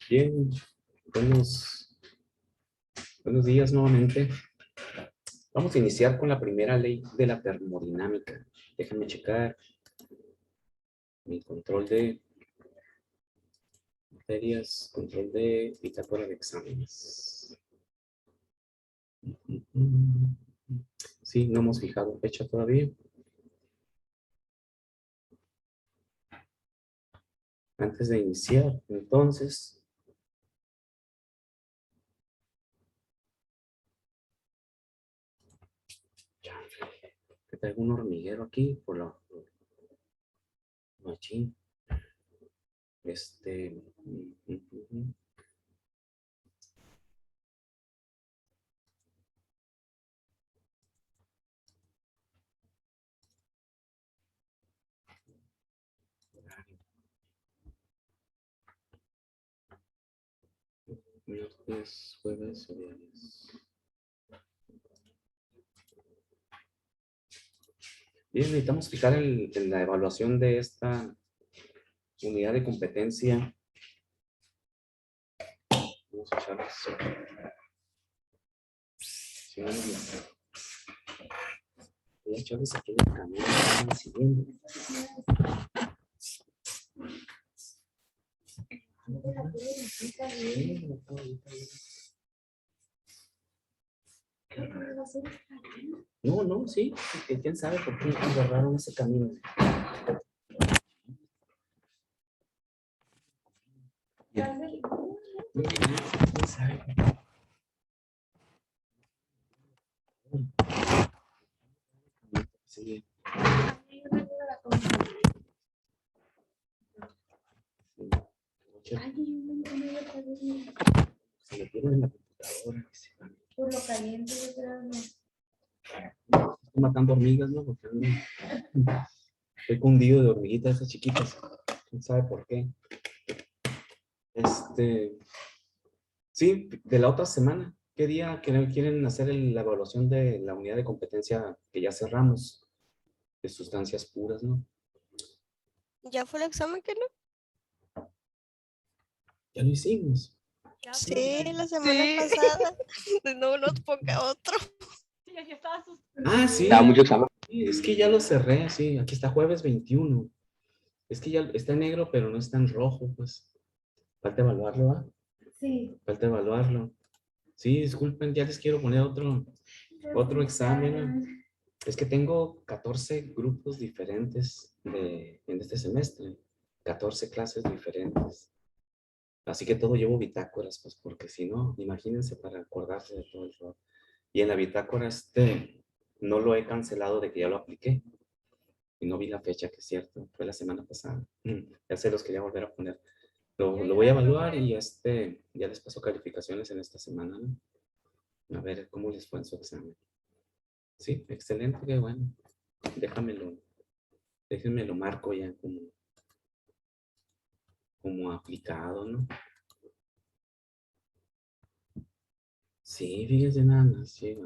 Bien, buenos días nuevamente. Vamos a iniciar con la primera ley de la termodinámica. Déjenme checar mi control de materias, control de bitácora de exámenes. Sí, no hemos fijado fecha todavía. Antes de iniciar, entonces, que traigo un hormiguero aquí por la machín. Miércoles, jueves, viernes. Bien, necesitamos fijar en la evaluación de esta unidad de competencia. Vamos a echar eso. Sí, voy a echarles aquí en el camino. Van siguiendo. No, no, sí. ¿Quién sabe por qué agarraron ese camino? ¿Quién sabe? Sí. Se le tienen en la computadora. Por lo caliente, yo creo, no. Estoy matando hormigas, ¿no? Porque estoy cundido de hormiguitas esas chiquitas. ¿Quién sabe por qué? Sí, de la otra semana. ¿Qué día quieren hacer la evaluación de la unidad de competencia que ya cerramos? De sustancias puras, ¿no? ¿Ya fue el examen que no? Ya lo hicimos. Sí, la semana pasada. No nos ponga otro. Sí, ya estaba Ah, sí. Da mucho examen. Es que ya lo cerré, sí. Aquí está jueves 21. Es que ya está en negro, pero no está en rojo, pues. Falta evaluarlo, ¿va? Sí. Falta evaluarlo. Sí, disculpen, ya les quiero poner otro examen. Es que tengo 14 grupos diferentes en este semestre. 14 clases diferentes. Así que todo llevo bitácoras, pues, porque si no, imagínense para acordarse de todo el rollo. Y en la bitácora no lo he cancelado de que ya lo apliqué. Y no vi la fecha, que es cierto, fue la semana pasada. Ya se los quería volver a poner. Lo voy a evaluar y ya les paso calificaciones en esta semana, ¿no? A ver cómo les fue en su examen. Sí, excelente, qué bueno. Déjenme lo marco ya como aplicado, ¿no? Sí, fíjense nada más, sí,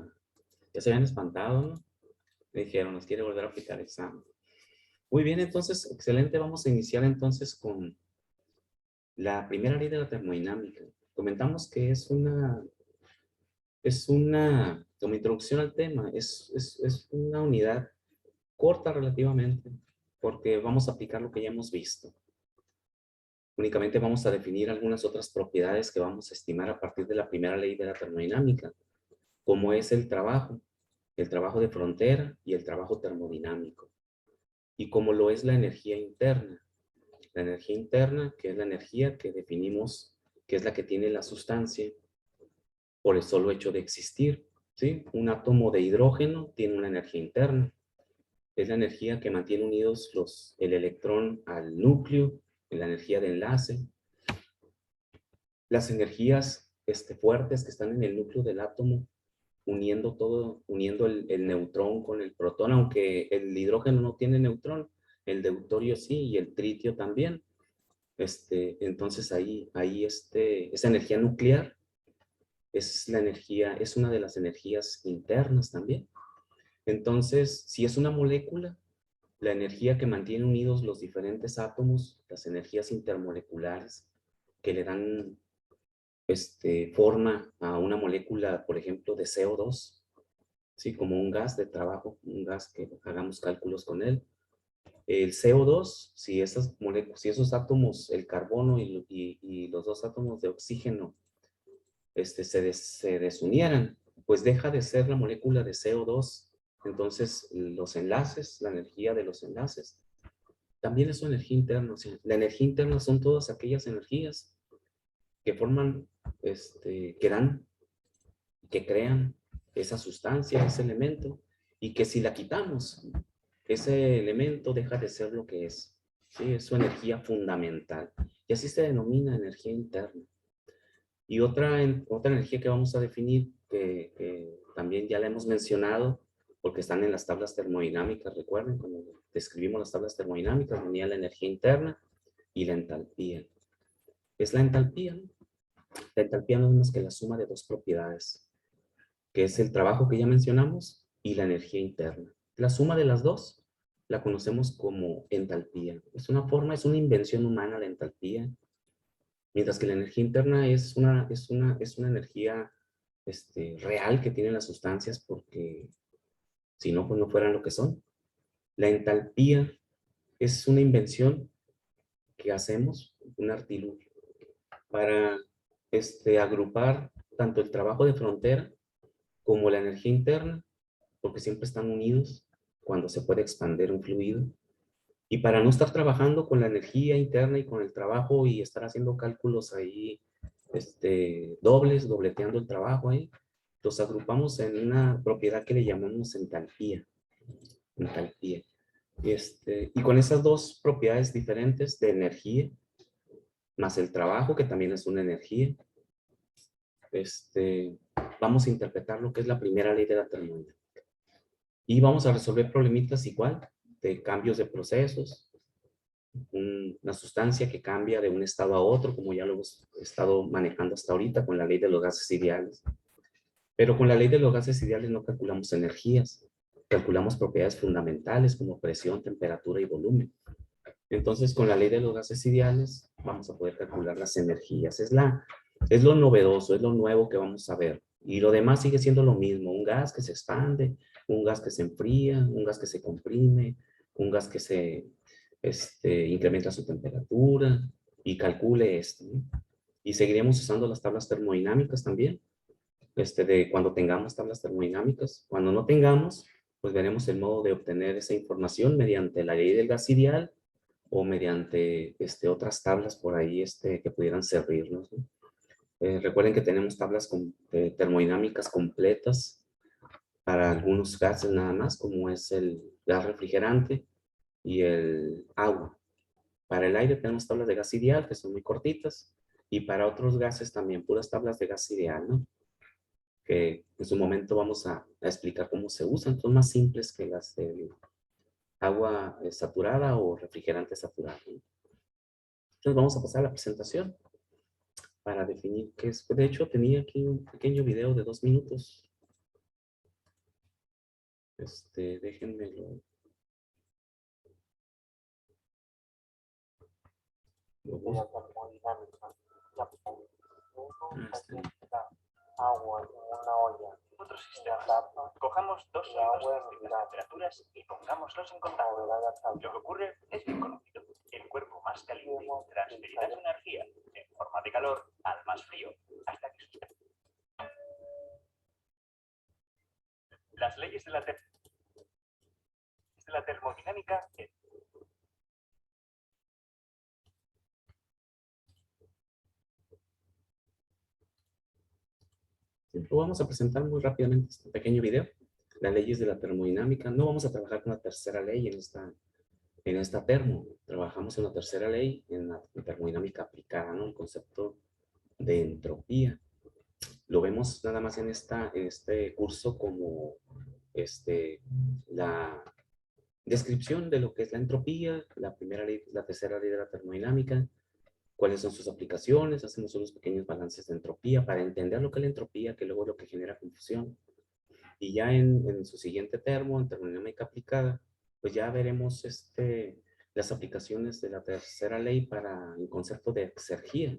ya se habían espantado, ¿no? Me dijeron, nos quiere volver a aplicar examen. Muy bien, entonces, excelente. Vamos a iniciar entonces con la primera ley de la termodinámica. Comentamos que como introducción al tema, es una unidad corta relativamente, porque vamos a aplicar lo que ya hemos visto. Únicamente vamos a definir algunas otras propiedades que vamos a estimar a partir de la primera ley de la termodinámica, como es el trabajo de frontera y el trabajo termodinámico, y como lo es la energía interna. La energía interna, que es la energía que definimos, que es la que tiene la sustancia por el solo hecho de existir, ¿sí? Un átomo de hidrógeno tiene una energía interna. Es la energía que mantiene unidos el electrón al núcleo, la energía de enlace. Las energías fuertes que están en el núcleo del átomo, uniendo el neutrón con el protón, aunque el hidrógeno no tiene neutrón, el deuterio sí y el tritio también. Entonces esa energía nuclear es una de las energías internas también. Entonces, si es una molécula, la energía que mantiene unidos los diferentes átomos, las energías intermoleculares que le dan forma a una molécula, por ejemplo, de CO2, ¿sí? Como un gas de trabajo, un gas que hagamos cálculos con él. El CO2, si esas moléculas, si esos átomos, el carbono y los dos átomos de oxígeno, se desunieran, pues deja de ser la molécula de CO2. Entonces, los enlaces, la energía de los enlaces, también es su energía interna. O sea, la energía interna son todas aquellas energías que forman, que dan, que crean esa sustancia, ese elemento, y que si la quitamos, ese elemento deja de ser lo que es. ¿Sí? Es su energía fundamental. Y así se denomina energía interna. Y otra energía que vamos a definir, que también ya la hemos mencionado, porque están en las tablas termodinámicas, recuerden, cuando describimos las tablas termodinámicas, venía la energía interna y la entalpía. Es la entalpía, ¿no? La entalpía no es más que la suma de dos propiedades, que es el trabajo que ya mencionamos y la energía interna. La suma de las dos la conocemos como entalpía. Es una forma, es una invención humana la entalpía, mientras que la energía interna es una energía real que tienen las sustancias, porque si no, pues no fueran lo que son. La entalpía es una invención que hacemos, un artilugio, para agrupar tanto el trabajo de frontera como la energía interna, porque siempre están unidos cuando se puede expandir un fluido. Y para no estar trabajando con la energía interna y con el trabajo y estar haciendo cálculos ahí, dobleteando el trabajo ahí, los agrupamos en una propiedad que le llamamos entalpía. Entalpía. Y con esas dos propiedades diferentes de energía, más el trabajo, que también es una energía, vamos a interpretar lo que es la primera ley de la termodinámica. Y vamos a resolver problemitas igual, de cambios de procesos, una sustancia que cambia de un estado a otro, como ya lo hemos estado manejando hasta ahorita con la ley de los gases ideales. Pero con la ley de los gases ideales no calculamos energías, calculamos propiedades fundamentales como presión, temperatura y volumen. Entonces, con la ley de los gases ideales vamos a poder calcular las energías. Es lo novedoso, es lo nuevo que vamos a ver. Y lo demás sigue siendo lo mismo, un gas que se expande, un gas que se enfría, un gas que se comprime, un gas que se incrementa su temperatura y calcule esto, ¿no? Y seguiremos usando las tablas termodinámicas también, de cuando tengamos tablas termodinámicas. Cuando no tengamos, pues veremos el modo de obtener esa información mediante la ley del gas ideal o mediante otras tablas por ahí que pudieran servirnos, ¿no? Recuerden que tenemos tablas termodinámicas completas para algunos gases nada más, como es el gas refrigerante y el agua. Para el aire tenemos tablas de gas ideal, que son muy cortitas, y para otros gases también, puras tablas de gas ideal, ¿no? Que en su momento vamos a explicar cómo se usan, son más simples que las de agua saturada o refrigerante saturado, ¿no? Entonces vamos a pasar a la presentación para definir qué es. De hecho, tenía aquí un pequeño video de 2 minutos. Déjenmelo. Lo busco. Agua en una olla. Otro sistema. Cojamos dos sistemas de temperaturas y pongámoslos en contacto. Lo que ocurre es bien conocido. El cuerpo más caliente transferirá su energía en forma de calor al más frío hasta que las leyes de la termodinámica. Lo vamos a presentar muy rápidamente este pequeño video. Las leyes de la termodinámica. No vamos a trabajar con la tercera ley en esta termo. Trabajamos en la tercera ley, en la termodinámica aplicada, ¿no? El concepto de entropía. Lo vemos nada más en este curso como la descripción de lo que es la entropía, la primera ley, la tercera ley de la termodinámica, cuáles son sus aplicaciones, hacemos unos pequeños balances de entropía para entender lo que es la entropía, que luego es lo que genera confusión. Y ya en su siguiente termo, en termodinámica aplicada, pues ya veremos las aplicaciones de la tercera ley para el concepto de exergía,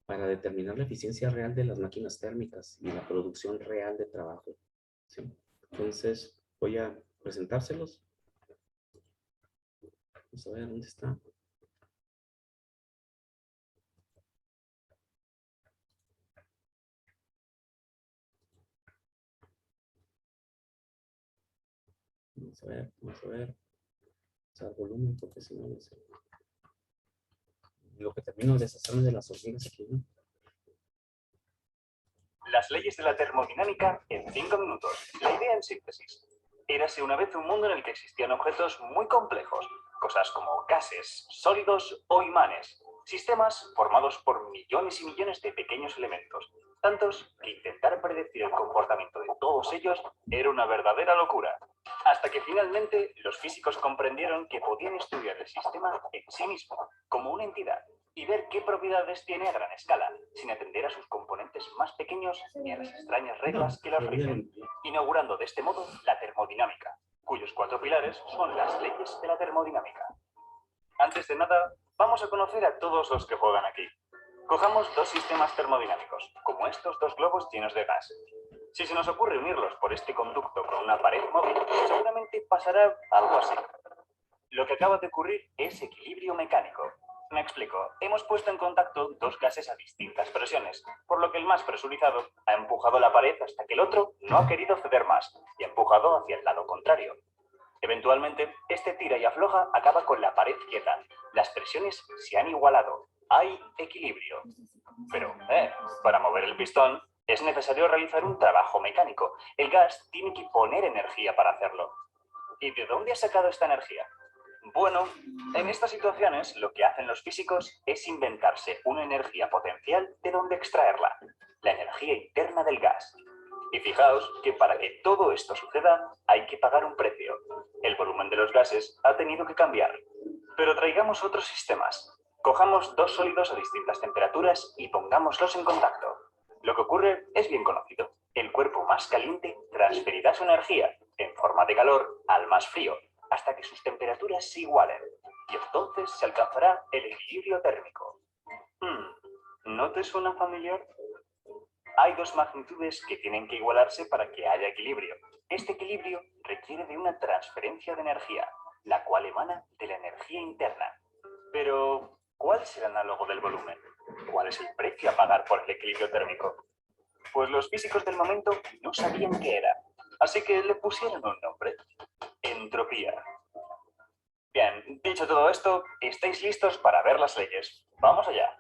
para determinar la eficiencia real de las máquinas térmicas y la producción real de trabajo. ¿Sí? Entonces, voy a presentárselos. Vamos a ver dónde está. Vamos a ver, vamos a ver. Vamos a dar volumen porque si no, no sé. Lo que termino de deshacerme de las hormigas aquí, ¿no? Las leyes de la termodinámica en 5 minutos. La idea en síntesis. Érase una vez un mundo en el que existían objetos muy complejos, cosas como gases, sólidos o imanes, sistemas formados por millones y millones de pequeños elementos, tantos que intentar predecir el comportamiento de todos ellos era una verdadera locura. Hasta que finalmente los físicos comprendieron que podían estudiar el sistema en sí mismo, como una entidad, y ver qué propiedades tiene a gran escala, sin atender a sus componentes más pequeños ni a las extrañas reglas que las rigen, inaugurando de este modo la termodinámica, cuyos 4 pilares son las leyes de la termodinámica. Antes de nada, vamos a conocer a todos los que juegan aquí. Cojamos 2 sistemas termodinámicos, como estos 2 globos llenos de gas. Si se nos ocurre unirlos por este conducto con una pared móvil, seguramente pasará algo así. Lo que acaba de ocurrir es equilibrio mecánico. Me explico. Hemos puesto en contacto 2 gases a distintas presiones, por lo que el más presurizado ha empujado la pared hasta que el otro no ha querido ceder más y ha empujado hacia el lado contrario. Eventualmente, este tira y afloja acaba con la pared quieta. Las presiones se han igualado. Hay equilibrio. Pero, para mover el pistón es necesario realizar un trabajo mecánico. El gas tiene que poner energía para hacerlo. ¿Y de dónde ha sacado esta energía? Bueno, en estas situaciones lo que hacen los físicos es inventarse una energía potencial de donde extraerla, la energía interna del gas. Y fijaos que para que todo esto suceda hay que pagar un precio. El volumen de los gases ha tenido que cambiar. Pero traigamos otros sistemas. Cojamos 2 sólidos a distintas temperaturas y pongámoslos en contacto. Lo que ocurre es bien conocido. El cuerpo más caliente transferirá su energía en forma de calor al más frío, hasta que sus temperaturas se igualen, y entonces se alcanzará el equilibrio térmico. ¿No te suena familiar? Hay 2 magnitudes que tienen que igualarse para que haya equilibrio. Este equilibrio requiere de una transferencia de energía, la cual emana de la energía interna. Pero, ¿cuál es el análogo del volumen? ¿Cuál es el precio a pagar por el equilibrio térmico? Pues los físicos del momento no sabían qué era, así que le pusieron un nombre: entropía. Bien, dicho todo esto, ¿estáis listos para ver las leyes? Vamos allá.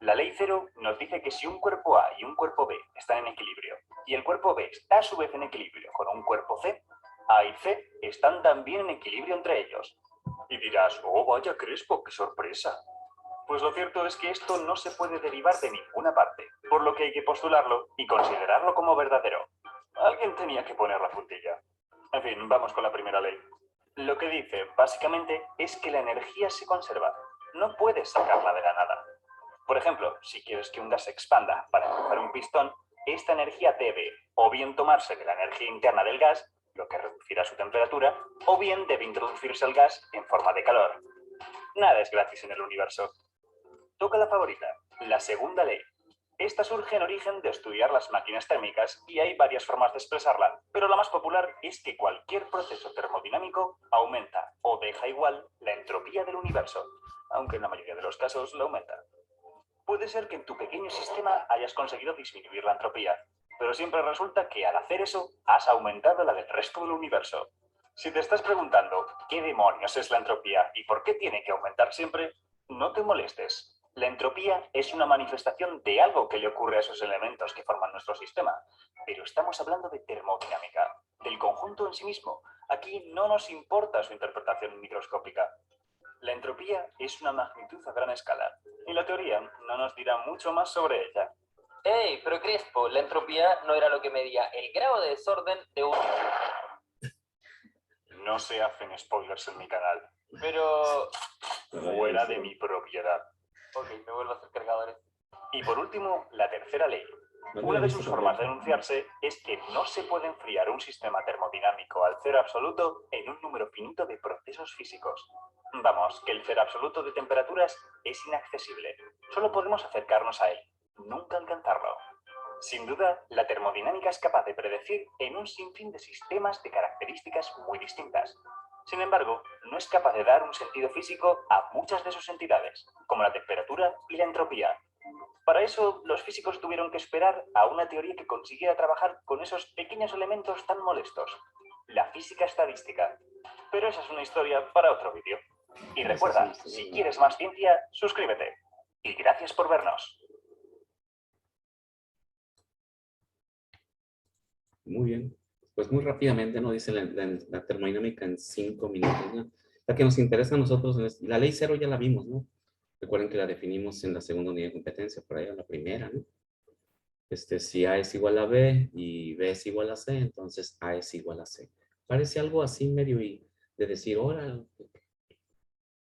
La ley cero nos dice que si un cuerpo A y un cuerpo B están en equilibrio, y el cuerpo B está a su vez en equilibrio con un cuerpo C, A y C están también en equilibrio entre ellos. Y dirás, oh vaya Crespo, qué sorpresa. Pues lo cierto es que esto no se puede derivar de ninguna parte, por lo que hay que postularlo y considerarlo como verdadero. Alguien tenía que poner la puntilla. En fin, vamos con la primera ley. Lo que dice, básicamente, es que la energía se conserva. No puedes sacarla de la nada. Por ejemplo, si quieres que un gas se expanda para empujar un pistón, esta energía debe o bien tomarse de la energía interna del gas, lo que reducirá su temperatura, o bien debe introducirse el gas en forma de calor. Nada es gratis en el universo. Toca la favorita, la segunda ley. Esta surge en origen de estudiar las máquinas térmicas y hay varias formas de expresarla, pero la más popular es que cualquier proceso termodinámico aumenta o deja igual la entropía del universo, aunque en la mayoría de los casos la aumenta. Puede ser que en tu pequeño sistema hayas conseguido disminuir la entropía, pero siempre resulta que al hacer eso has aumentado la del resto del universo. Si te estás preguntando qué demonios es la entropía y por qué tiene que aumentar siempre, no te molestes. La entropía es una manifestación de algo que le ocurre a esos elementos que forman nuestro sistema, pero estamos hablando de termodinámica, del conjunto en sí mismo. Aquí no nos importa su interpretación microscópica. La entropía es una magnitud a gran escala, y la teoría no nos dirá mucho más sobre ella. Hey, pero Crespo, la entropía no era lo que medía el grado de desorden de un... No se hacen spoilers en mi canal. Pero... Fuera de mi propiedad. Ok, me vuelvo a hacer cargadores. Y por último, la tercera ley. Una de sus formas de enunciarse es que no se puede enfriar un sistema termodinámico al cero absoluto en un número finito de procesos físicos. Vamos, que el cero absoluto de temperaturas es inaccesible. Solo podemos acercarnos a él. nunca alcanzarlo. Sin duda, la termodinámica es capaz de predecir en un sinfín de sistemas de características muy distintas. Sin embargo, no es capaz de dar un sentido físico a muchas de sus entidades, como la temperatura y la entropía. Para eso, los físicos tuvieron que esperar a una teoría que consiguiera trabajar con esos pequeños elementos tan molestos, la física estadística. Pero esa es una historia para otro vídeo. Y recuerda, si quieres más ciencia, suscríbete. Y gracias por vernos. Muy bien. Pues muy rápidamente, ¿no? Dice la termodinámica en 5 minutos, ¿no? La que nos interesa a nosotros, la ley cero ya la vimos, ¿no? Recuerden que la definimos en la segunda unidad de competencia, por ahí en la primera, ¿no? Si A es igual a B y B es igual a C, entonces A es igual a C. Parece algo así medio y de decir, hola,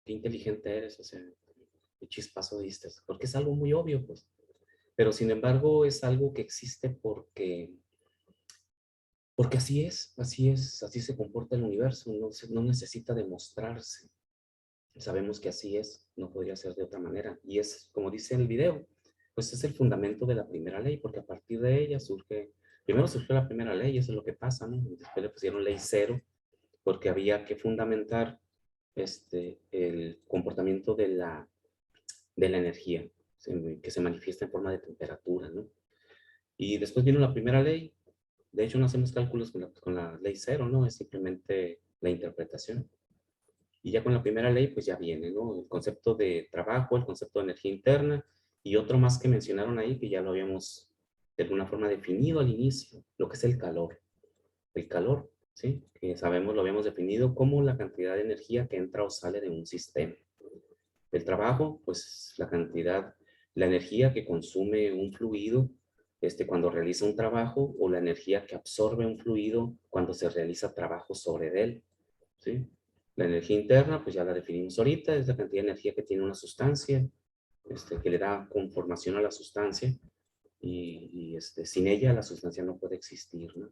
qué inteligente eres, o sea, qué chispazo diste, porque es algo muy obvio, pues. Pero sin embargo es algo que existe porque así es, así se comporta el universo, no necesita demostrarse. Sabemos que así es, no podría ser de otra manera. Y es, como dice el video, pues es el fundamento de la primera ley, porque a partir de ella primero surgió la primera ley, eso es lo que pasa, ¿no? Y después le pusieron ley cero, porque había que fundamentar el comportamiento de la energía, que se manifiesta en forma de temperatura, ¿no? Y después vino la primera ley. De hecho, no hacemos cálculos con la ley cero, ¿no? Es simplemente la interpretación. Y ya con la primera ley, pues ya viene, ¿no? El concepto de trabajo, el concepto de energía interna y otro más que mencionaron ahí, que ya lo habíamos de alguna forma definido al inicio, lo que es el calor. El calor, ¿sí? Que sabemos, lo habíamos definido como la cantidad de energía que entra o sale de un sistema. El trabajo, pues la energía que consume un fluido cuando realiza un trabajo o la energía que absorbe un fluido cuando se realiza trabajo sobre él, ¿sí? La energía interna, pues ya la definimos ahorita, es la cantidad de energía que tiene una sustancia, que le da conformación a la sustancia y sin ella la sustancia no puede existir, ¿no?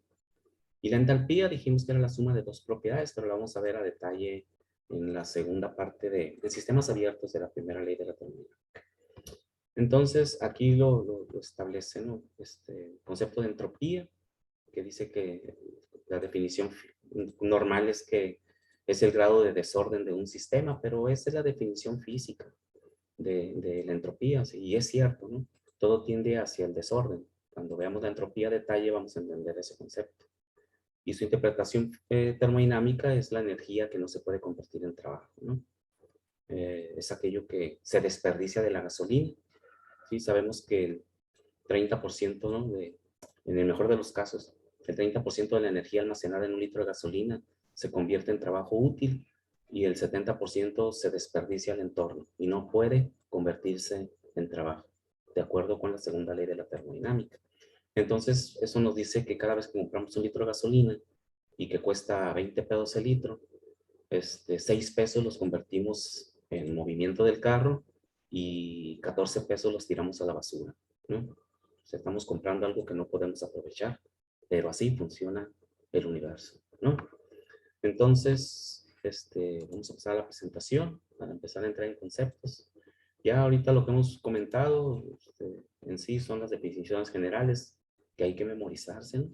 Y la entalpía dijimos que era la suma de dos propiedades, pero la vamos a ver a detalle en la segunda parte de sistemas abiertos de la primera ley de la termodinámica. Entonces, aquí lo establece, ¿no? Concepto de entropía, que dice que la definición normal es que es el grado de desorden de un sistema, pero esa es la definición física de la entropía, ¿sí? Y es cierto, ¿no? Todo tiende hacia el desorden. Cuando veamos la entropía a detalle vamos a entender ese concepto. Y su interpretación termodinámica es la energía que no se puede convertir en trabajo, ¿no? Es aquello que se desperdicia de la gasolina. Sí, sabemos que el 30%, ¿no? En el mejor de los casos, el 30% de la energía almacenada en un litro de gasolina se convierte en trabajo útil y el 70% se desperdicia al entorno y no puede convertirse en trabajo, de acuerdo con la segunda ley de la termodinámica. Entonces, eso nos dice que cada vez que compramos un litro de gasolina y que cuesta 20 pesos el litro, 6 pesos los convertimos en movimiento del carro y 14 pesos los tiramos a la basura, ¿no? O sea, estamos comprando algo que no podemos aprovechar, pero así funciona el universo, ¿no? Entonces, vamos a pasar a la presentación para empezar a entrar en conceptos. Ya ahorita lo que hemos comentado en sí son las definiciones generales que hay que memorizarse, ¿no?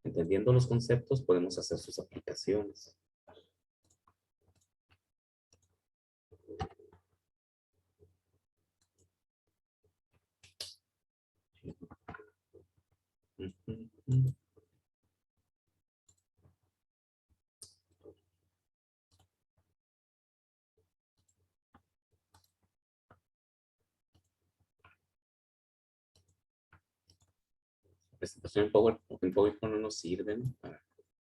Entendiendo los conceptos podemos hacer sus aplicaciones. Presentación en PowerPoint no nos sirven para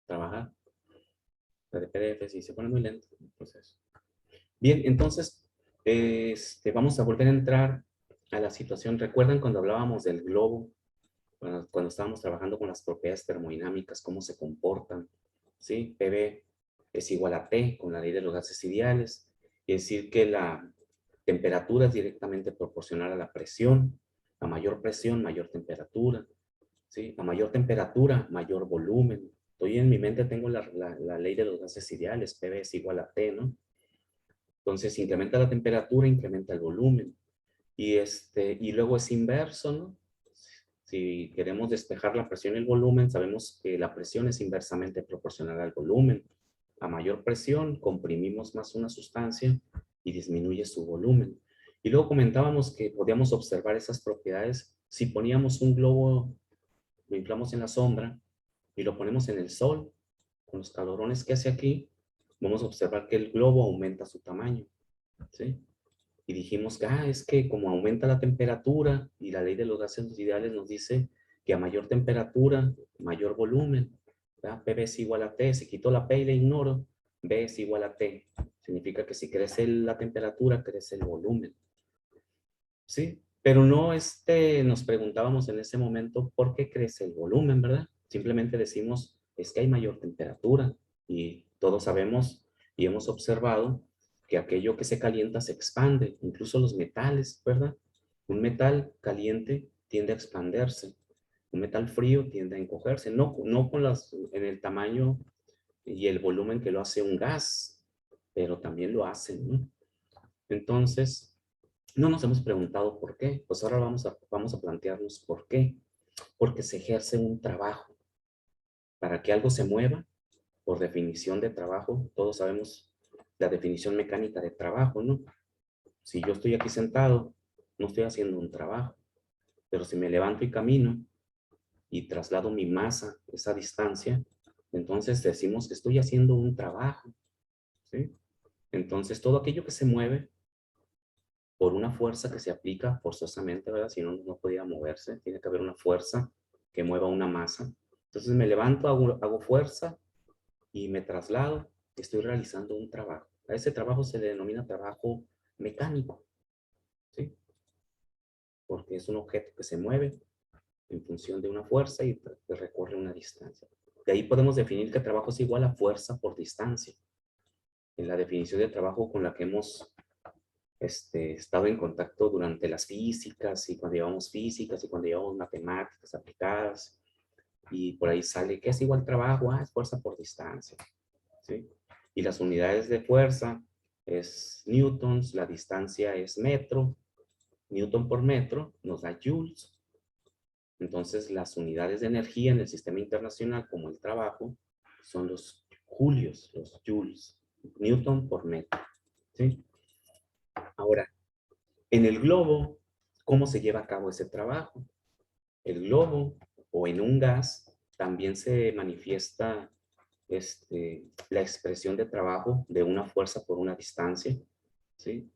trabajar. La de PDF sí se pone muy lento el proceso. Bien, entonces, vamos a volver a entrar a la situación. ¿Recuerdan cuando hablábamos del globo? Cuando estábamos trabajando con las propiedades termodinámicas, cómo se comportan, ¿sí? PV es igual a T con la ley de los gases ideales. Es decir, que la temperatura es directamente proporcional a la presión. A mayor presión, mayor temperatura. ¿Sí? A mayor temperatura, mayor volumen. Estoy en mi mente, tengo la ley de los gases ideales, PV es igual a T, ¿no? Entonces, incrementa la temperatura, incrementa el volumen. Y luego es inverso, ¿no? Si queremos despejar la presión y el volumen, sabemos que la presión es inversamente proporcional al volumen. A mayor presión, comprimimos más una sustancia y disminuye su volumen. Y luego comentábamos que podíamos observar esas propiedades si poníamos un globo, lo inflamos en la sombra y lo ponemos en el sol, con los calorones que hace aquí, vamos a observar que el globo aumenta su tamaño, ¿sí? Y dijimos que, es que como aumenta la temperatura y la ley de los gases ideales nos dice que a mayor temperatura, mayor volumen, ¿verdad? PV es igual a T, si quito la P y la ignoro, B es igual a T. Significa que si crece la temperatura, crece el volumen. ¿Sí? Pero no nos preguntábamos en ese momento por qué crece el volumen, ¿verdad? Simplemente decimos, es que hay mayor temperatura y todos sabemos y hemos observado que aquello que se calienta se expande, incluso los metales, ¿verdad? Un metal caliente tiende a expandirse, un metal frío tiende a encogerse, no en el tamaño y el volumen que lo hace un gas, pero también lo hacen, ¿no? Entonces, no nos hemos preguntado por qué, pues ahora vamos a plantearnos por qué. Porque se ejerce un trabajo. Para que algo se mueva, por definición de trabajo, todos sabemos la definición mecánica de trabajo, ¿no? Si yo estoy aquí sentado, no estoy haciendo un trabajo, pero si me levanto y camino y traslado mi masa esa distancia, entonces decimos que estoy haciendo un trabajo, ¿sí? Entonces todo aquello que se mueve por una fuerza que se aplica forzosamente, ¿verdad? Si no, no podía moverse, tiene que haber una fuerza que mueva una masa. Entonces me levanto, hago fuerza y me traslado, estoy realizando un trabajo. A ese trabajo se le denomina trabajo mecánico, ¿sí? Porque es un objeto que se mueve en función de una fuerza y recorre una distancia. De ahí podemos definir que trabajo es igual a fuerza por distancia. En la definición de trabajo con la que hemos estado en contacto durante las físicas y cuando llevamos físicas y cuando llevamos matemáticas aplicadas y por ahí sale que es igual trabajo, es fuerza por distancia, ¿sí? Y las unidades de fuerza es newtons, la distancia es metro, newton por metro nos da joules. Entonces las unidades de energía en el sistema internacional como el trabajo son los julios, los joules, newton por metro, ¿sí? Ahora, en el globo, ¿cómo se lleva a cabo ese trabajo? El globo o en un gas también se manifiesta la expresión de trabajo de una fuerza por una distancia, ¿sí?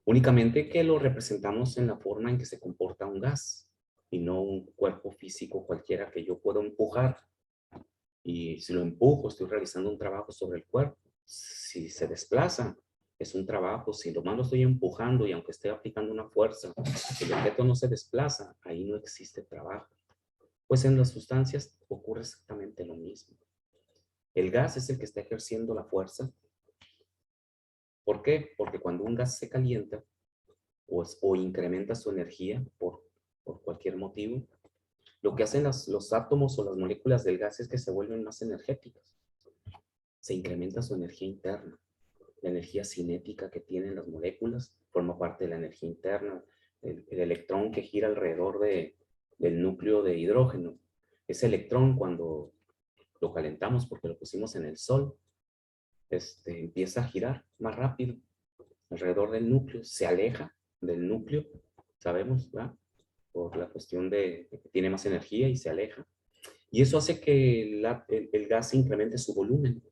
Únicamente que lo representamos en la forma en que se comporta un gas y no un cuerpo físico cualquiera que yo puedo empujar. Y si lo empujo, estoy realizando un trabajo sobre el cuerpo. Si se desplaza, es un trabajo. Si lo malo estoy empujando y aunque esté aplicando una fuerza, el objeto no se desplaza, ahí no existe trabajo. Pues en las sustancias ocurre exactamente lo mismo. El gas es el que está ejerciendo la fuerza. ¿Por qué? Porque cuando un gas se calienta o incrementa su energía por cualquier motivo, lo que hacen los átomos o las moléculas del gas es que se vuelven más energéticas. Se incrementa su energía interna. La energía cinética que tienen las moléculas forma parte de la energía interna. El electrón que gira alrededor del núcleo de hidrógeno. Ese electrón, cuando lo calentamos porque lo pusimos en el sol, empieza a girar más rápido alrededor del núcleo, se aleja del núcleo, sabemos, ¿verdad? Por la cuestión de que tiene más energía y se aleja. Y eso hace que el gas incremente su volumen,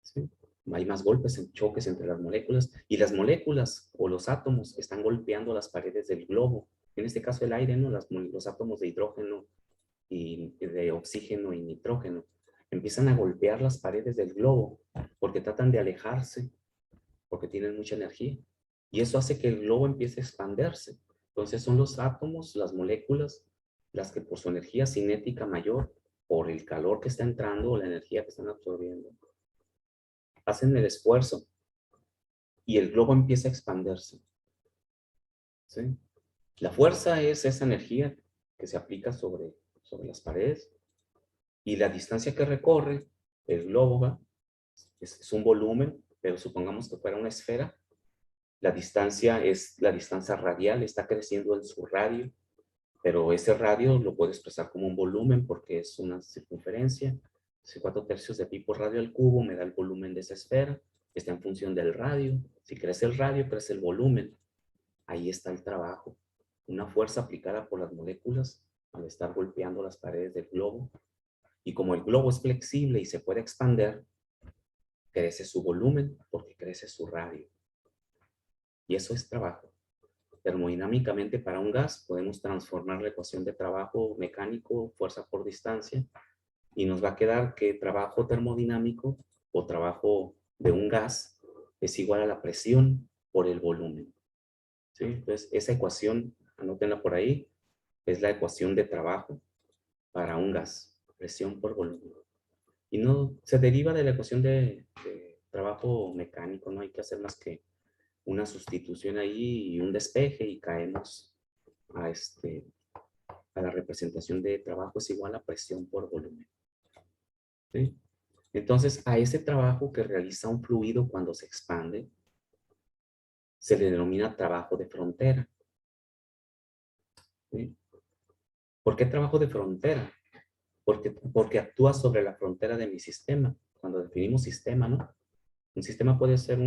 ¿sí? Hay más golpes, choques entre las moléculas, y las moléculas o los átomos están golpeando las paredes del globo. En este caso el aire, ¿no? Los átomos de hidrógeno y de oxígeno y nitrógeno empiezan a golpear las paredes del globo porque tratan de alejarse, porque tienen mucha energía. Y eso hace que el globo empiece a expandirse. Entonces son los átomos, las moléculas, las que por su energía cinética mayor, por el calor que está entrando o la energía que están absorbiendo, hacen el esfuerzo y el globo empieza a expandirse, ¿sí? La fuerza es esa energía que se aplica sobre las paredes y la distancia que recorre el globo es un volumen, pero supongamos que fuera una esfera, La distancia es la distancia radial, está creciendo en su radio, pero ese radio lo puedo expresar como un volumen porque es una circunferencia. Si 4/3 de pi por radio al cubo me da el volumen de esa esfera, que está en función del radio. Si crece el radio, crece el volumen. Ahí está el trabajo. Una fuerza aplicada por las moléculas al estar golpeando las paredes del globo. Y como el globo es flexible y se puede expander, crece su volumen porque crece su radio. Y eso es trabajo. Termodinámicamente, para un gas podemos transformar la ecuación de trabajo mecánico, fuerza por distancia, y nos va a quedar que trabajo termodinámico o trabajo de un gas es igual a la presión por el volumen. ¿Sí? Entonces, esa ecuación, anótenla por ahí, es la ecuación de trabajo para un gas, presión por volumen. Y no se deriva de la ecuación de trabajo mecánico, no hay que hacer más que una sustitución ahí y un despeje y caemos a, a la representación de trabajo es igual a presión por volumen. ¿Sí? Entonces, a ese trabajo que realiza un fluido cuando se expande, se le denomina trabajo de frontera. ¿Sí? ¿Por qué trabajo de frontera? Porque actúa sobre la frontera de mi sistema. Cuando definimos sistema, ¿no? Un sistema puede ser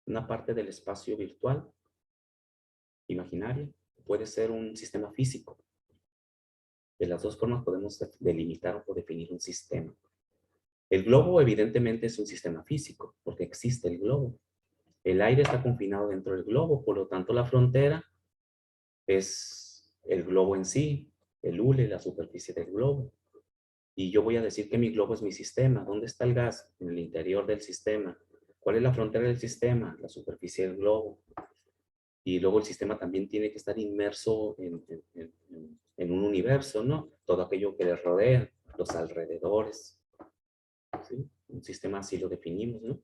una parte del espacio virtual, imaginario, puede ser un sistema físico. De las dos formas podemos delimitar o definir un sistema. El globo evidentemente es un sistema físico, porque existe el globo. El aire está confinado dentro del globo, por lo tanto la frontera es el globo en sí, el hule, la superficie del globo. Y yo voy a decir que mi globo es mi sistema. ¿Dónde está el gas? En el interior del sistema. ¿Cuál es la frontera del sistema? La superficie del globo. Y luego el sistema también tiene que estar inmerso en un universo, ¿no? Todo aquello que le rodea, los alrededores. ¿Sí? Un sistema así lo definimos, ¿no?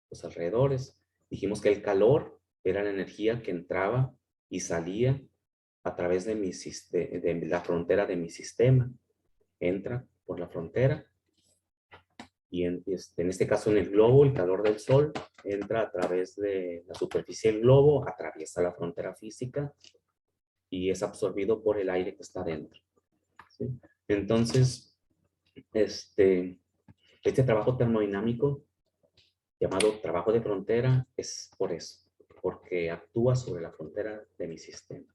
Los alrededores. Dijimos que el calor era la energía que entraba y salía a través de la frontera de mi sistema. Entra por la frontera y en este caso en el globo, el calor del sol entra a través de la superficie del globo, atraviesa la frontera física y es absorbido por el aire que está dentro. ¿Sí? Entonces, este trabajo termodinámico llamado trabajo de frontera es por eso, porque actúa sobre la frontera de mi sistema.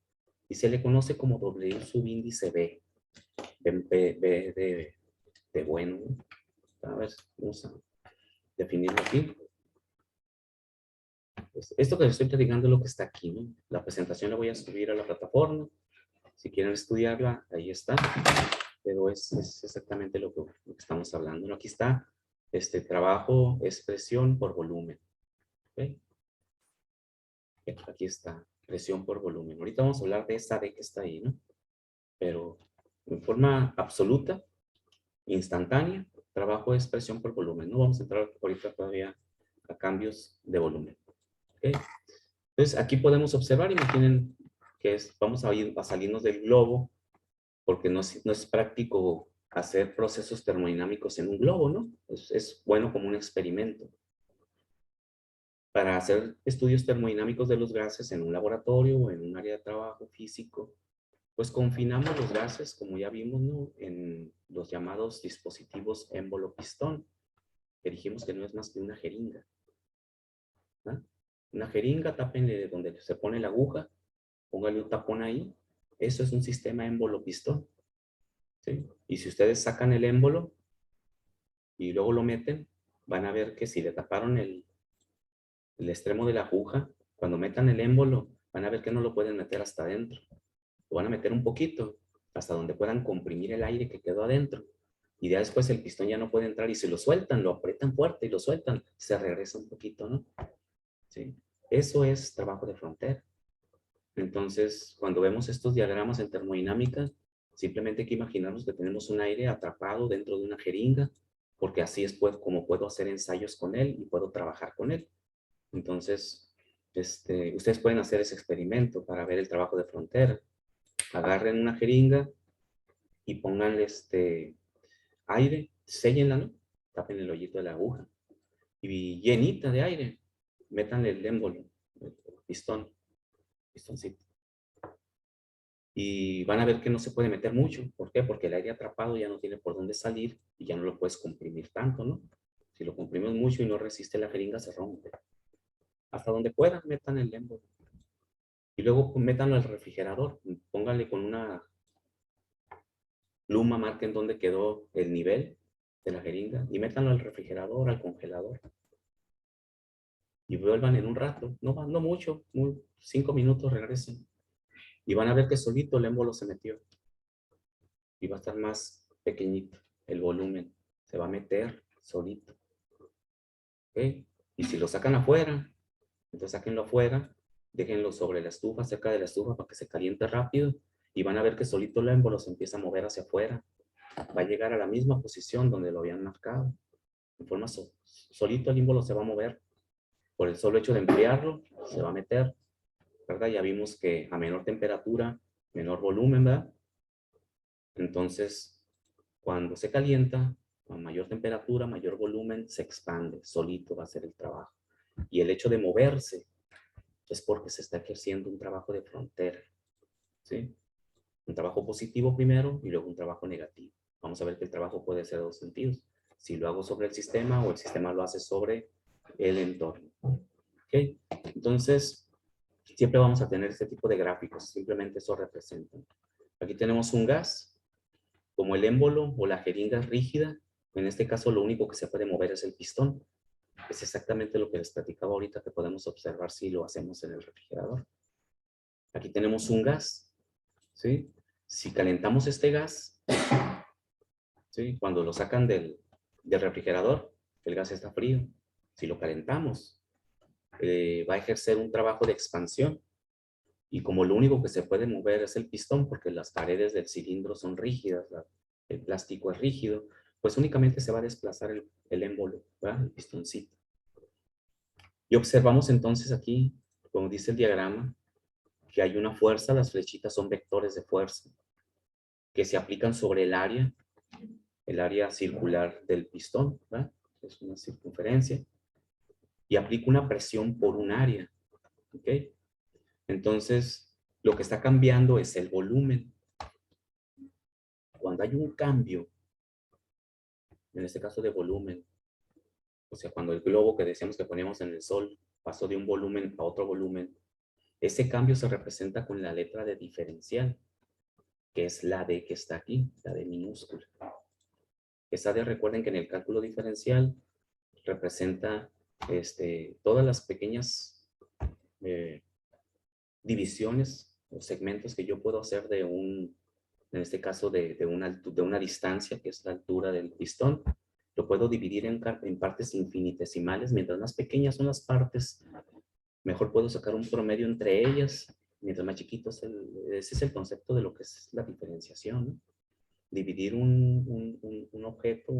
Y se le conoce como W subíndice B. B de bueno. A ver, vamos a definirlo aquí. Pues esto que les estoy platicando es lo que está aquí, ¿no? La presentación la voy a subir a la plataforma. Si quieren estudiarla, ahí está. Pero es exactamente lo que estamos hablando, ¿no? Aquí está trabajo, expresión por volumen. ¿Okay? Aquí está, presión por volumen. Ahorita vamos a hablar de esa D que está ahí, ¿no? Pero en forma absoluta, instantánea, trabajo de expresión por volumen. No vamos a entrar ahorita todavía a cambios de volumen. ¿Okay? Entonces, aquí podemos observar, imaginen que vamos a salirnos del globo, porque no es práctico hacer procesos termodinámicos en un globo, ¿no? Es bueno como un experimento. Para hacer estudios termodinámicos de los gases en un laboratorio o en un área de trabajo físico, pues confinamos los gases, como ya vimos, ¿no? En los llamados dispositivos émbolo-pistón, que dijimos que no es más que una jeringa. ¿Ah? Una jeringa, tápenle donde se pone la aguja, póngale un tapón ahí. Eso es un sistema émbolo-pistón. ¿Sí? Y si ustedes sacan el émbolo y luego lo meten, van a ver que si le taparon el extremo de la aguja, cuando metan el émbolo, van a ver que no lo pueden meter hasta adentro. Lo van a meter un poquito, hasta donde puedan comprimir el aire que quedó adentro. Y ya después el pistón ya no puede entrar y si lo sueltan, lo aprietan fuerte y lo sueltan, se regresa un poquito, ¿no? ¿Sí? Eso es trabajo de frontera. Entonces, cuando vemos estos diagramas en termodinámica, simplemente hay que imaginarnos que tenemos un aire atrapado dentro de una jeringa, porque así es como puedo hacer ensayos con él y puedo trabajar con él. Entonces, ustedes pueden hacer ese experimento para ver el trabajo de frontera. Agarren una jeringa y pónganle aire, séllenla, ¿no? Tapen el hoyito de la aguja y llenita de aire, métanle el émbolo el pistoncito. Y van a ver que no se puede meter mucho. ¿Por qué? Porque el aire atrapado ya no tiene por dónde salir y ya no lo puedes comprimir tanto, ¿no? Si lo comprimimos mucho y no resiste la jeringa, se rompe. Hasta donde puedan, metan el émbolo. Y luego pues, métanlo al refrigerador. Pónganle con una pluma, marquen dónde quedó el nivel de la jeringa y métanlo al refrigerador, al congelador. Y vuelvan en un rato, no mucho, 5 minutos, regresen. Y van a ver que solito el émbolo se metió. Y va a estar más pequeñito el volumen. Se va a meter solito. ¿Ok? Y si lo sacan afuera, entonces sáquenlo afuera, déjenlo sobre la estufa, cerca de la estufa para que se caliente rápido. Y van a ver que solito el émbolo se empieza a mover hacia afuera. Va a llegar a la misma posición donde lo habían marcado. En forma solito el émbolo se va a mover. Por el solo hecho de enfriarlo, se va a meter, ¿verdad? Ya vimos que a menor temperatura, menor volumen, ¿verdad? Entonces, cuando se calienta, a mayor temperatura, mayor volumen, se expande, solito va a hacer el trabajo. Y el hecho de moverse es porque se está ejerciendo un trabajo de frontera, ¿sí? Un trabajo positivo primero y luego un trabajo negativo. Vamos a ver que el trabajo puede ser de dos sentidos. Si lo hago sobre el sistema o el sistema lo hace sobre el entorno. ¿Ok? Entonces, siempre vamos a tener este tipo de gráficos. Simplemente eso representa. Aquí tenemos un gas. Como el émbolo o la jeringa es rígida, en este caso lo único que se puede mover es el pistón. Es exactamente lo que les platicaba ahorita que podemos observar si lo hacemos en el refrigerador. Aquí tenemos un gas, ¿sí? Si calentamos este gas, ¿sí? Cuando lo sacan del refrigerador, el gas está frío. Si lo calentamos, va a ejercer un trabajo de expansión. Y como lo único que se puede mover es el pistón, porque las paredes del cilindro son rígidas, el plástico es rígido, pues únicamente se va a desplazar el émbolo, ¿verdad? El pistoncito. Y observamos entonces aquí, como dice el diagrama, que hay una fuerza, las flechitas son vectores de fuerza, que se aplican sobre el área circular del pistón, ¿verdad? Es una circunferencia, y aplica una presión por un área, ¿ok? Entonces, lo que está cambiando es el volumen. Cuando hay un cambio, en este caso de volumen, o sea, cuando el globo que decíamos que poníamos en el sol pasó de un volumen a otro volumen, ese cambio se representa con la letra de diferencial, que es la D que está aquí, la D minúscula. Esa D, recuerden que en el cálculo diferencial representa todas las pequeñas divisiones o segmentos que yo puedo hacer de en este caso de una distancia, que es la altura del pistón. Lo puedo dividir en partes infinitesimales. Mientras más pequeñas son las partes, mejor puedo sacar un promedio entre ellas. Mientras más chiquitos, ese es el concepto de lo que es la diferenciación, ¿no? Dividir un objeto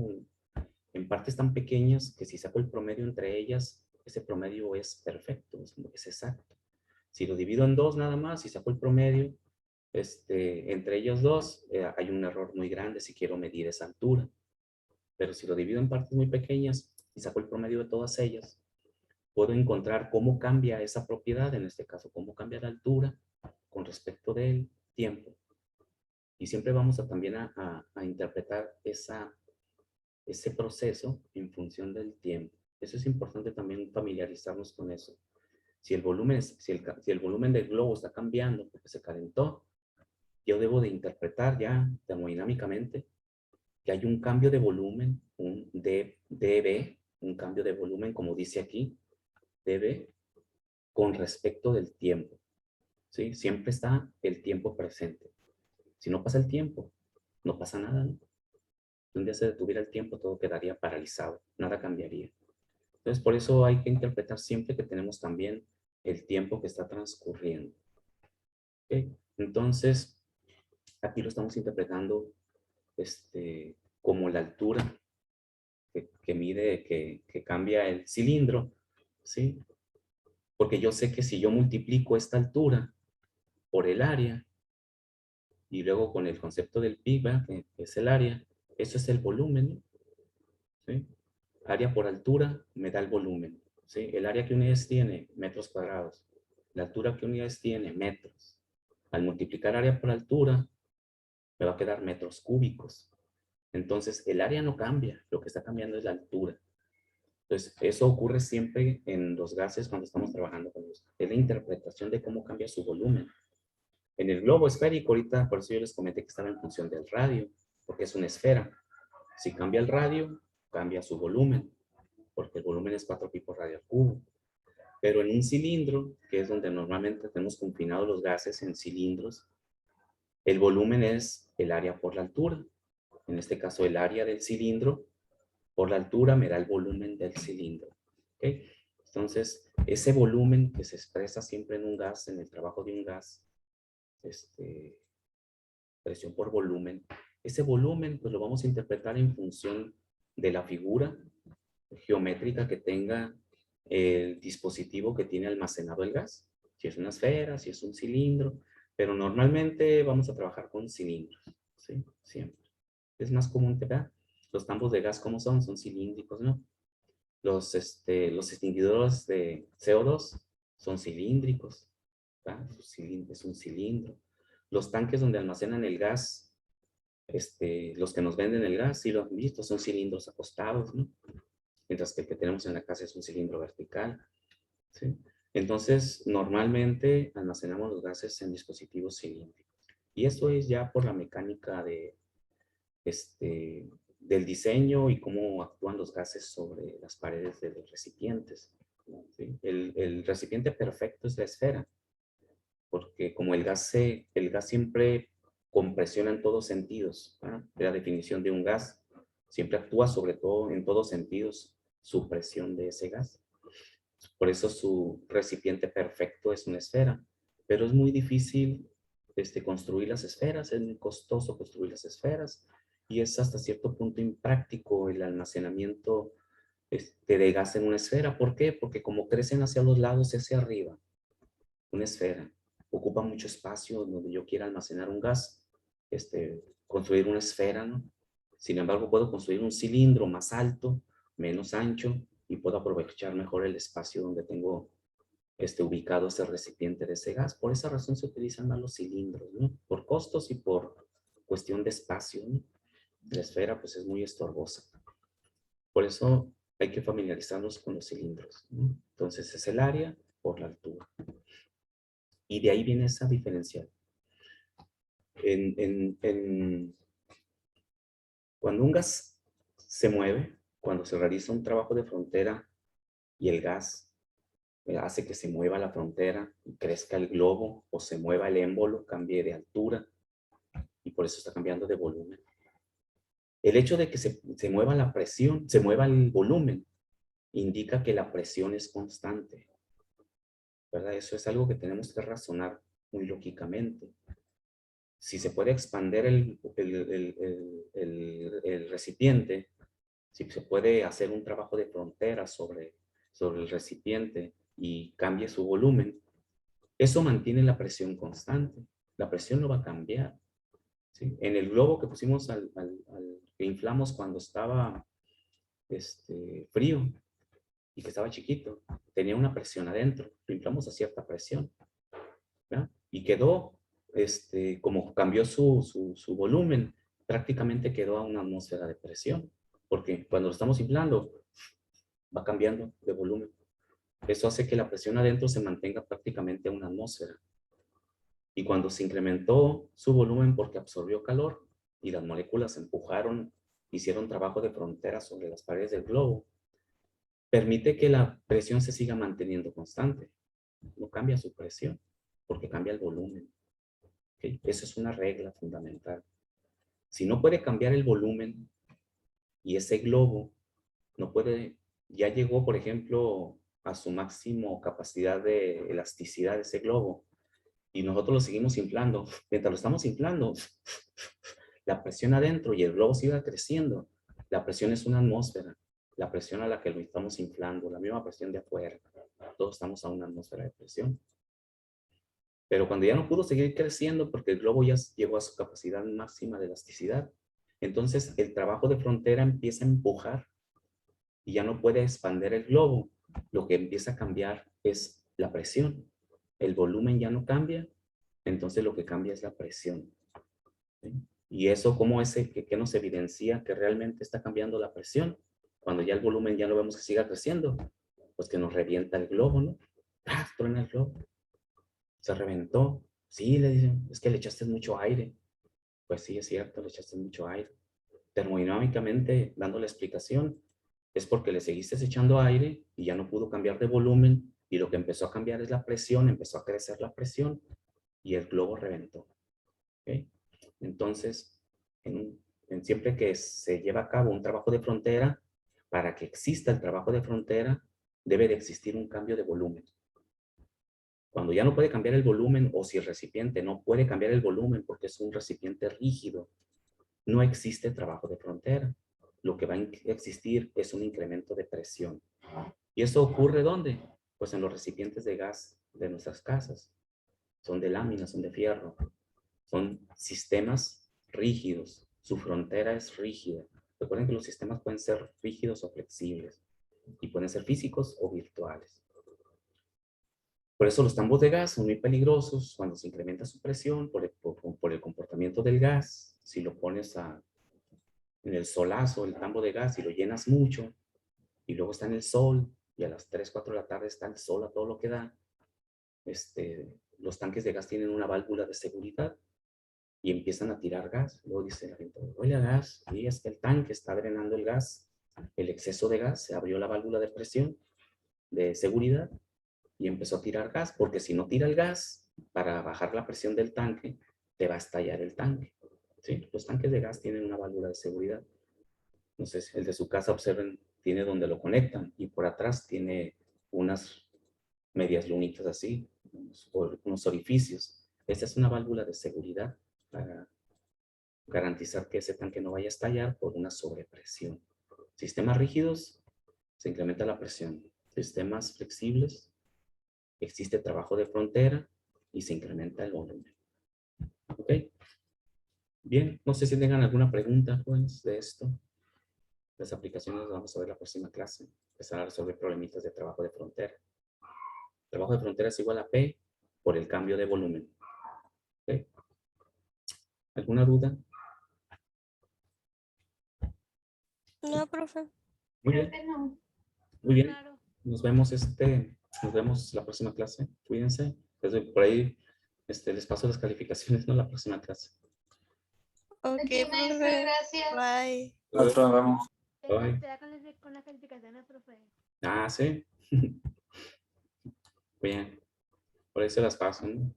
en partes tan pequeñas que si saco el promedio entre ellas, ese promedio es perfecto, es exacto. Si lo divido en dos nada más y saco el promedio, entre ellos dos, hay un error muy grande si quiero medir esa altura. Pero si lo divido en partes muy pequeñas y saco el promedio de todas ellas, puedo encontrar cómo cambia esa propiedad, en este caso, cómo cambia la altura con respecto del tiempo. Y siempre vamos a también a interpretar ese proceso en función del tiempo. Eso es importante también familiarizarnos con eso. Si el volumen, si el volumen del globo está cambiando porque se calentó, yo debo de interpretar ya termodinámicamente que hay un cambio de volumen, un dB, un cambio de volumen, como dice aquí, dB, con respecto del tiempo. ¿Sí? Siempre está el tiempo presente. Si no pasa el tiempo, no pasa nada, ¿no? Si un día se detuviera el tiempo, todo quedaría paralizado, nada cambiaría. Entonces, por eso hay que interpretar siempre que tenemos también el tiempo que está transcurriendo. ¿Okay? Entonces, aquí lo estamos interpretando como la altura que mide, que cambia el cilindro, ¿sí? Porque yo sé que si yo multiplico esta altura por el área, y luego con el concepto del pi, que es el área, eso es el volumen, ¿sí? Área por altura me da el volumen. ¿sí? El área que unidades tiene, metros cuadrados. La altura que unidades tiene, metros. Al multiplicar área por altura, me va a quedar metros cúbicos. Entonces, el área no cambia, lo que está cambiando es la altura. Entonces, eso ocurre siempre en los gases cuando estamos trabajando con ellos. Es la interpretación de cómo cambia su volumen. En el globo esférico, ahorita, por eso yo les comenté que estaba en función del radio, porque es una esfera. Si cambia el radio, cambia su volumen, porque el volumen es 4 pi por radio al cubo. Pero en un cilindro, que es donde normalmente tenemos confinados los gases en cilindros, el volumen es el área por la altura. En este caso, el área del cilindro por la altura me da el volumen del cilindro. ¿Okay? Entonces, ese volumen que se expresa siempre en un gas, en el trabajo de un gas, presión por volumen, ese volumen pues lo vamos a interpretar en función de la figura geométrica que tenga el dispositivo que tiene almacenado el gas. Si es una esfera, si es un cilindro, pero normalmente vamos a trabajar con cilindros, ¿sí? Siempre. Es más común, ¿verdad? Los tambos de gas, ¿cómo son? Son cilíndricos, ¿no? Los extinguidores de CO2 son cilíndricos, ¿verdad? Es un cilindro. Los tanques donde almacenan el gas, los que nos venden el gas, si lo han visto, son cilindros acostados, ¿no? Mientras que el que tenemos en la casa es un cilindro vertical, ¿sí? Entonces, normalmente almacenamos los gases en dispositivos cilíndricos. Y esto es ya por la mecánica del diseño y cómo actúan los gases sobre las paredes de los recipientes, ¿sí? El recipiente perfecto es la esfera, porque como el gas siempre compresiona en todos sentidos, ¿verdad? La definición de un gas siempre actúa sobre todo en todos sentidos su presión de ese gas. Por eso su recipiente perfecto es una esfera, pero es muy difícil construir las esferas, es muy costoso construir las esferas y es hasta cierto punto impráctico el almacenamiento de gas en una esfera. ¿Por qué? Porque como crecen hacia los lados y hacia arriba, una esfera ocupa mucho espacio donde yo quiera almacenar un gas, construir una esfera, ¿no? Sin embargo, puedo construir un cilindro más alto, menos ancho, y puedo aprovechar mejor el espacio donde tengo ubicado ese recipiente de ese gas. Por esa razón se utilizan más los cilindros, ¿no? Por costos y por cuestión de espacio, ¿no? La esfera pues es muy estorbosa. Por eso hay que familiarizarnos con los cilindros, ¿no? Entonces es el área por la altura. Y de ahí viene esa diferencial. Cuando un gas se mueve, cuando se realiza un trabajo de frontera y el gas hace que se mueva la frontera y crezca el globo o se mueva el émbolo, cambie de altura y por eso está cambiando de volumen. El hecho de que se mueva la presión, se mueva el volumen, indica que la presión es constante, ¿verdad? Eso es algo que tenemos que razonar muy lógicamente. Si se puede expandir el recipiente, si se puede hacer un trabajo de frontera sobre el recipiente y cambie su volumen, eso mantiene la presión constante. La presión no va a cambiar, ¿sí? En el globo que pusimos que inflamos cuando estaba frío y que estaba chiquito, tenía una presión adentro. Lo inflamos a cierta presión, ¿verdad? Y quedó, como cambió su volumen, prácticamente quedó a una atmósfera de presión. Porque cuando lo estamos inflando, va cambiando de volumen. Eso hace que la presión adentro se mantenga prácticamente a una atmósfera. Y cuando se incrementó su volumen porque absorbió calor y las moléculas empujaron, hicieron trabajo de frontera sobre las paredes del globo, permite que la presión se siga manteniendo constante. No cambia su presión porque cambia el volumen. ¿Okay? Esa es una regla fundamental. Si no puede cambiar el volumen y ese globo no puede, ya llegó, por ejemplo, a su máximo capacidad de elasticidad de ese globo y nosotros lo seguimos inflando, mientras lo estamos inflando, la presión adentro y el globo sigue creciendo. La presión es una atmósfera, la presión a la que lo estamos inflando, la misma presión de afuera. Todos estamos a una atmósfera de presión. Pero cuando ya no pudo seguir creciendo porque el globo ya llegó a su capacidad máxima de elasticidad, entonces el trabajo de frontera empieza a empujar y ya no puede expandir el globo lo que empieza a cambiar es la presión. El volumen ya no cambia, entonces lo que cambia es la presión. ¿Sí? Y eso, ¿cómo es que nos evidencia que realmente está cambiando la presión? Cuando ya el volumen ya no vemos que siga creciendo, pues que nos revienta el globo, ¿no? ¡Ah! Truena el globo. Se reventó. Sí, le dicen, es que le echaste mucho aire. Pues sí, es cierto, le echaste mucho aire. Termodinámicamente, dando la explicación, es porque le seguiste echando aire y ya no pudo cambiar de volumen, y lo que empezó a cambiar es la presión, empezó a crecer la presión y el globo reventó. ¿Okay? Entonces, siempre que se lleva a cabo un trabajo de frontera, para que exista el trabajo de frontera, debe de existir un cambio de volumen. Cuando ya no puede cambiar el volumen, o si el recipiente no puede cambiar el volumen porque es un recipiente rígido, no existe trabajo de frontera. Lo que va a existir es un incremento de presión. ¿Y eso ocurre dónde? Pues en los recipientes de gas de nuestras casas. Son de láminas, son de fierro. Son sistemas rígidos. Su frontera es rígida. Recuerden que los sistemas pueden ser rígidos o flexibles. Y pueden ser físicos o virtuales. Por eso los tambos de gas son muy peligrosos cuando se incrementa su presión por el comportamiento del gas. Si lo pones en el solazo, el tambo de gas, y lo llenas mucho, y luego está en el sol, y a las 3, 4 de la tarde está el sol a todo lo que da, los tanques de gas tienen una válvula de seguridad y empiezan a tirar gas. Luego dice la gente, huele a gas, y es que el tanque está drenando el gas, el exceso de gas, se abrió la válvula de presión, de seguridad, y empezó a tirar gas, porque si no tira el gas, para bajar la presión del tanque, te va a estallar el tanque. ¿Sí? Los tanques de gas tienen una válvula de seguridad. Entonces, el de su casa, observen, tiene donde lo conectan, y por atrás tiene unas medias lunitas así, unos orificios. Esta es una válvula de seguridad para garantizar que ese tanque no vaya a estallar por una sobrepresión. Sistemas rígidos, se incrementa la presión. Sistemas flexibles, existe trabajo de frontera y se incrementa el volumen. ¿Ok? Bien, no sé si tengan alguna pregunta, pues, de esto. Las aplicaciones las vamos a ver la próxima clase. Empezar a resolver problemitas de trabajo de frontera. Trabajo de frontera es igual a P por el cambio de volumen. ¿Ok? ¿Alguna duda? No, profe. Muy Creo bien, que no. muy bien. Claro. Nos vemos la próxima clase. Cuídense. Entonces, por ahí les paso las calificaciones, ¿no? La próxima clase. Ok, Maestra, profe. gracias. Bye. Nosotros nos vemos. Bye. Espera con las calificaciones, profe. Ah, sí. Bien. Por ahí se las paso, ¿no?